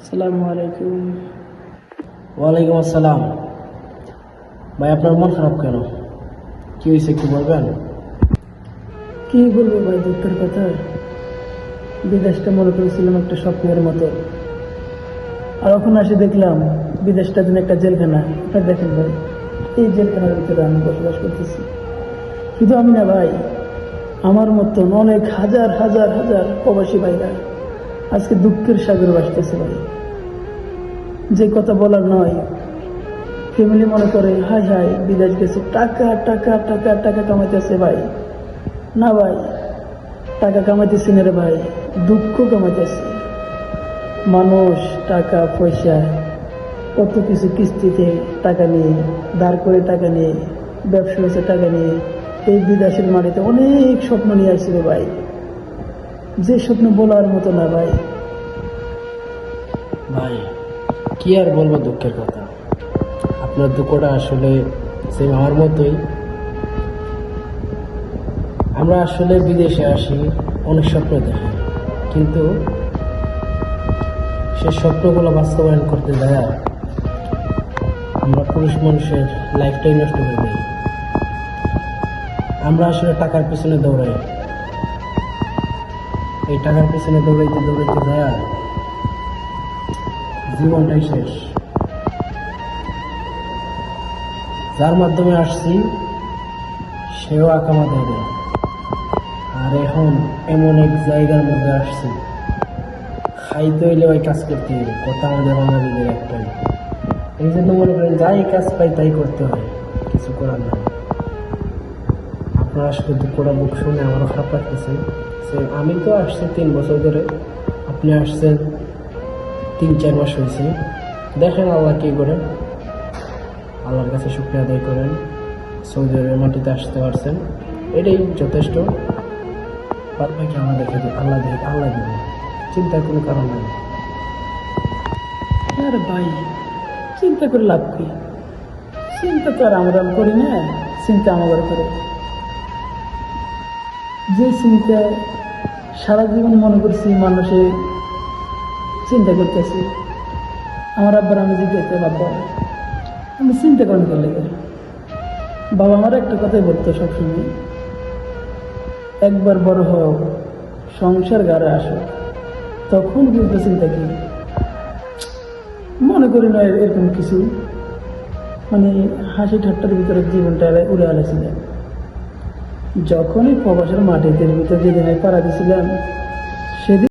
আসসালামু আলাইকুম। ওয়ালাইকুম আসসালাম। ভাই, আপনার মন খারাপ কেন? কি হয়েছে একটু বলবেন? কি বলবো ভাই, দুঃখের কথা। বিদেশটা মনে করেছিলাম একটা স্বপ্নের মতো, আর ওখানে এসে দেখলাম বিদেশটা দিন একটা জেলখানা। আপনার দেখেন ভাই, এই জেলখানার ভিতরে আমি বসবাস করতেছি। শুধু আমি না ভাই, আমার মতন অনেক হাজার হাজার হাজার প্রবাসী ভাইরা আজকে দুঃখের সাগরে ভাসতেছে ভাই। যে কথা বলার নয়, ফ্যামিলি মনে করে হাই হাই বিদেশ গেছে, টাকা টাকা টাকা টাকা কামাইতেছে ভাই। না ভাই, টাকা কামাইতেছি না রে ভাই, দুঃখ কামাইতেছে। মানুষ টাকা পয়সা কত কিছু কিস্তিতে টাকা নিয়ে, ধার করে টাকা নিয়ে, ব্যবসা হয়েছে টাকা নিয়ে এই বিদেশের মাটিতে অনেক স্বপ্ন নিয়ে আসছিল ভাই, যে স্বপ্ন বলার মতো না ভাই। ভাই, কি আর বলবো দুঃখের কথা। আপনার দুঃখটা আসলে সেম আমার মতোই। আমরা আসলে বিদেশে আসি, অনেক স্বপ্ন দেখি, কিন্তু সে স্বপ্নগুলো বাস্তবায়ন করতে যায় আমরা পুরুষ মানুষের লাইফটাই নষ্ট করে দিই। আমরা আসলে টাকার পিছনে দৌড়াই, এই টাকার পিছনে দৌড়াইতে দৌড়াইতে যায় জীবনটাই শেষ। যার মাধ্যমে আসছি সেও আকামা দেয় না, আর এখন এমন এক জায়গার মধ্যে আসছি, খাইতে হইলে ওই কাজ করতে হবে। কথা আমাদের বাঙালিদের একটাই, এই জন্য মনে করেন যাই কাজ পাই তাই করতে হয়, কিছু করার নাই। আপনারা আসলে দুঃখটা বুক শুনে আমারও খারাপ লাগতেছে। আমি তো আসছি 3 বছর ধরে, আপনি আসছেন 3-4 মাস হয়েছে। দেখেন আল্লাহ কি করে, আল্লাহর কাছে শুকরিয়া আদায় করেন। সৌদি আরবের মাটিতে আসতে পারছেন, এটাই যথেষ্ট। পারবে কি আমাদেরকে আল্লাহ দেবে, চিন্তার কোনো কারণ নেই। আর ভাই, চিন্তা করে লাভ কি? চিন্তা তো আর আমরা করি না, চিন্তা আমাদের করে। যে চিন্তা সারা জীবন মনে করছি মানুষে চিন্তা করতেছি। আমার আব্বার আমি জিজ্ঞাসা, বাবা আমি চিন্তা করেন করলে, বাবা আমার একটা কথাই বলতো সবসময়, একবার বড় হও, সংসার গাড়ে আসো, তখন বুঝতে চিন্তা কি। মনে করি না এরকম কিছু, মানে হাসি ঠাট্টার ভিতরে জীবনটা উড়ে আলেছিলাম। যখনই প্রবাসের মাটিদের ভিতরে যেদিন পাড়া দিয়েছিলাম সেদিন